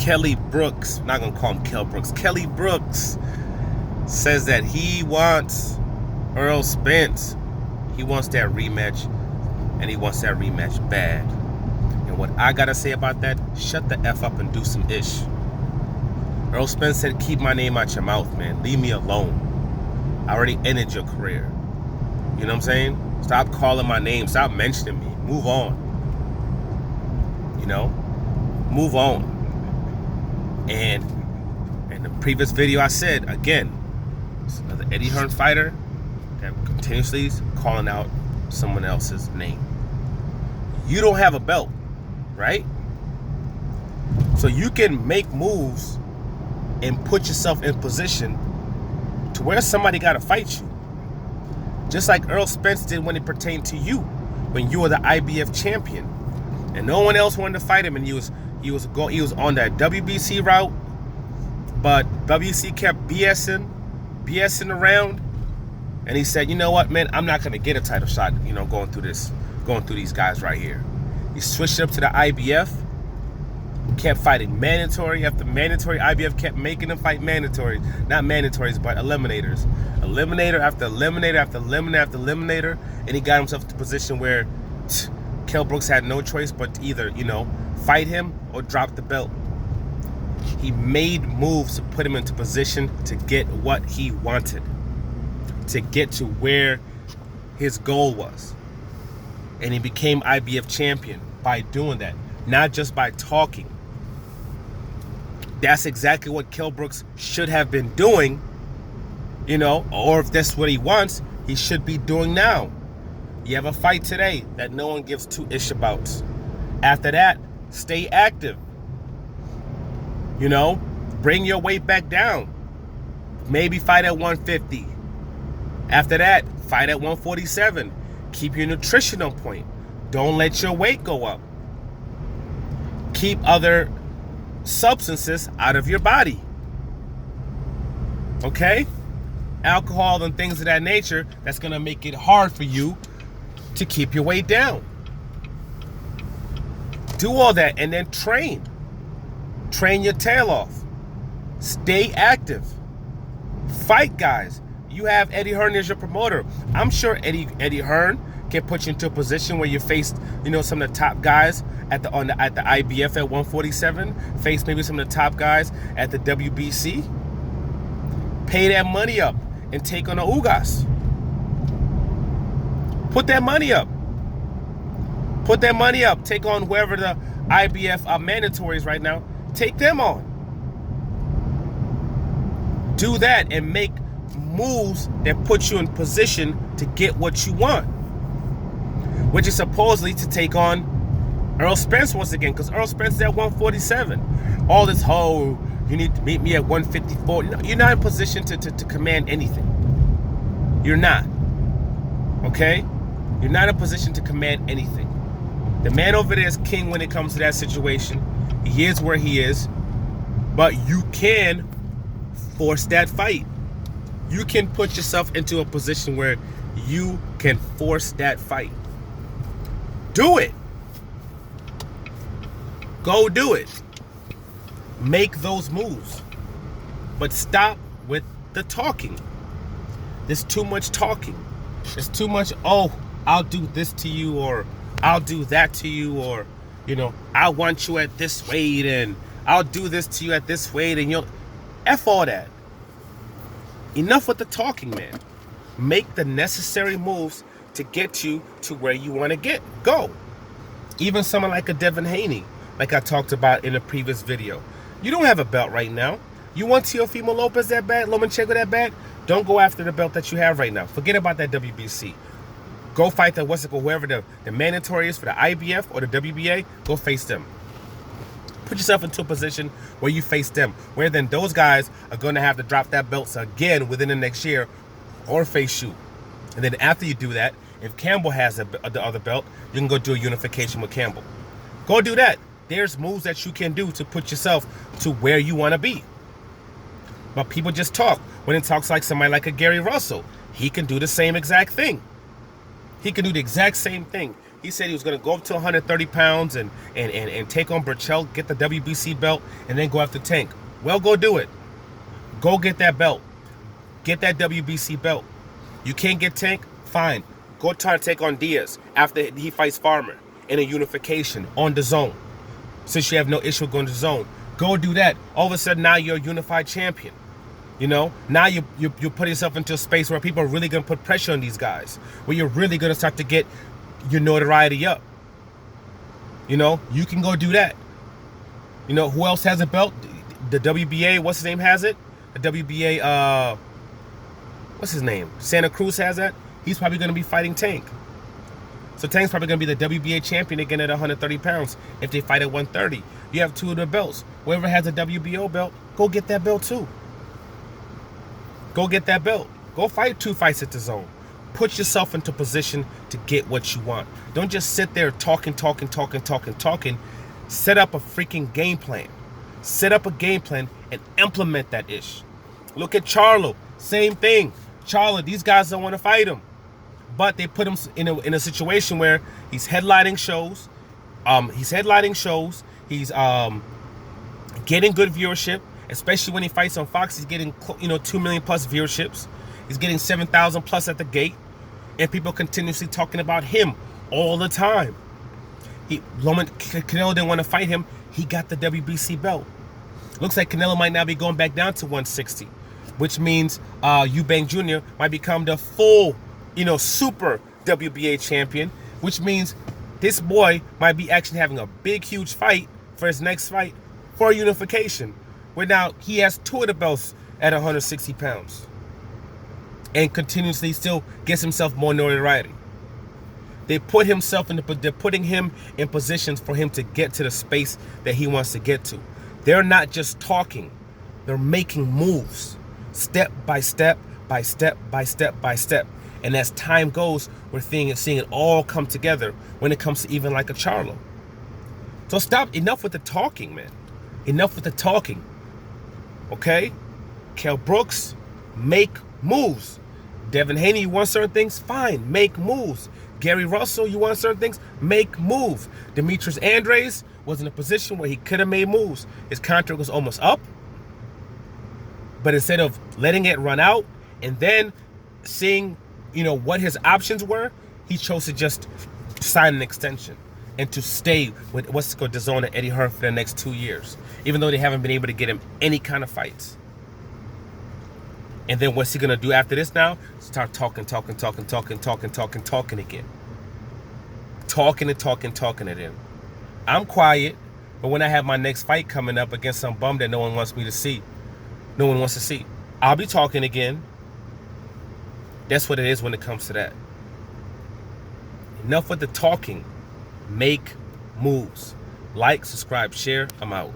Kelly Brooks, not gonna call him Kell Brooks, Kelly Brooks says that he wants Earl Spence. He wants that rematch, and he wants that rematch bad. And what I gotta say about that, shut the F up and do some ish. Earl Spence said, keep my name out your mouth, man. Leave me alone. I already ended your career. You know what I'm saying? Stop calling my name. Stop mentioning me. Move on. You know? Move on. And in the previous video I said, again, it's another Eddie Hearn fighter that continuously is calling out someone else's name. You don't have a belt, right? So you can make moves and put yourself in position to where somebody got to fight you. Just like Earl Spence did when it pertained to you, when you were the IBF champion. And no one else wanted to fight him, and he was on that WBC route, but WBC kept BSing around, and he said, you know what, man, I'm not gonna get a title shot, you know, going through these guys right here. He switched up to the IBF, kept fighting mandatory after mandatory. IBF kept making him fight mandatory, not mandatories, but eliminators. Eliminator after eliminator after eliminator after eliminator, and he got himself to a position where Kell Brooks had no choice but to either, you know, fight him or drop the belt. He made moves to put him into position to get what he wanted, to get to where his goal was. And he became IBF champion by doing that, not just by talking. That's exactly what Kell Brooks should have been doing, you know, or if that's what he wants, he should be doing now. You have a fight today that no one gives two ish about. After that, stay active. You know, bring your weight back down. Maybe fight at 150. After that, fight at 147. Keep your nutrition on point. Don't let your weight go up. Keep other substances out of your body. Okay? Alcohol and things of that nature, that's going to make it hard for you to keep your weight down. Do all that and then train. Train your tail off. Stay active. Fight, guys. You have Eddie Hearn as your promoter. I'm sure Eddie Hearn can put you into a position where you face, you know, some of the top guys at the IBF at 147. Face maybe some of the top guys at the WBC. Pay that money up and take on the Ugas. Put that money up. Put that money up. Take on whoever the IBF are mandatories right now. Take them on. Do that and make moves that put you in position to get what you want. Which is supposedly to take on Earl Spence once again, because Earl Spence is at 147. All this whole, you need to meet me at 154. No, you're not in position to command anything. You're not. Okay? You're not in a position to command anything. The man over there is king when it comes to that situation. He is where he is. But you can force that fight. You can put yourself into a position where you can force that fight. Do it. Go do it. Make those moves. But stop with the talking. There's too much talking. There's too much, oh, I'll do this to you, or I'll do that to you, or, you know, I want you at this weight, and I'll do this to you at this weight, and you'll... F all that. Enough with the talking, man. Make the necessary moves to get you to where you want to go. Even someone like a Devin Haney, like I talked about in a previous video. You don't have a belt right now. You want Teofimo Lopez that bad? Lomachenko that bad? Don't go after the belt that you have right now. Forget about that WBC. Go fight whoever the mandatory is for the IBF or the WBA. Go face them. Put yourself into a position where you face them, where then those guys are going to have to drop that belts again within the next year or face you. And then after you do that, if Campbell has the other belt, you can go do a unification with Campbell. Go do that. There's moves that you can do to put yourself to where you want to be. But people just talk. When it talks like somebody like a Gary Russell, he can do the same exact thing. He can do the exact same thing. He said he was going to go up to 130 pounds and take on Burchell, get the WBC belt, and then go after Tank. Well, go do it. Go get that belt. Get that WBC belt. You can't get Tank? Fine. Go try to take on Diaz after he fights Farmer in a unification on the zone. Since you have no issue going to the zone. Go do that. All of a sudden, now you're a unified champion. You know, now you put yourself into a space where people are really going to put pressure on these guys. Where you're really going to start to get your notoriety up. You know, you can go do that. You know, who else has a belt? The WBA, what's his name, has it? The WBA, what's his name? Santa Cruz has that. He's probably going to be fighting Tank. So Tank's probably going to be the WBA champion again at 130 pounds if they fight at 130. You have two of the belts. Whoever has a WBO belt, go get that belt too. Go get that belt. Go fight 2 fights at the zone. Put yourself into position to get what you want. Don't just sit there talking. Set up a freaking game plan. Set up a game plan and implement that ish. Look at Charlo. Same thing. Charlo, these guys don't want to fight him. But they put him in a situation where he's headlining shows. He's getting good viewership, especially when he fights on Fox. He's getting 2 million plus viewerships. He's getting 7,000 plus at the gate, and people continuously talking about him all the time. Canelo didn't want to fight him. He got the WBC belt. Looks like Canelo might now be going back down to 160, which means Eubank Jr. might become the full, super WBA champion, which means this boy might be actually having a big, huge fight for his next fight for unification, where now he has 2 of the belts at 160 pounds and continuously still gets himself more notoriety. They're putting him in positions for him to get to the space that he wants to get to. They're not just talking, they're making moves, step by step, by step, by step, by step. And as time goes, we're seeing it all come together when it comes to even like a Charlo. So enough with the talking, man. Enough with the talking. Okay? Kell Brooks, make moves. Devin Haney, you want certain things? Fine, make moves. Gary Russell, you want certain things? Make moves. Demetrius Andres was in a position where he could have made moves. His contract was almost up. But instead of letting it run out and then seeing, what his options were, he chose to just sign an extension and to stay with what's called DAZN and Eddie Hearn for the next 2 years, even though they haven't been able to get him any kind of fights. And then what's he gonna do after this now? Start talking again. Talking at him. I'm quiet, but when I have my next fight coming up against some bum that no one wants to see, I'll be talking again. That's what it is when it comes to that. Enough with the talking. Make moves. Like, subscribe, share. I'm out.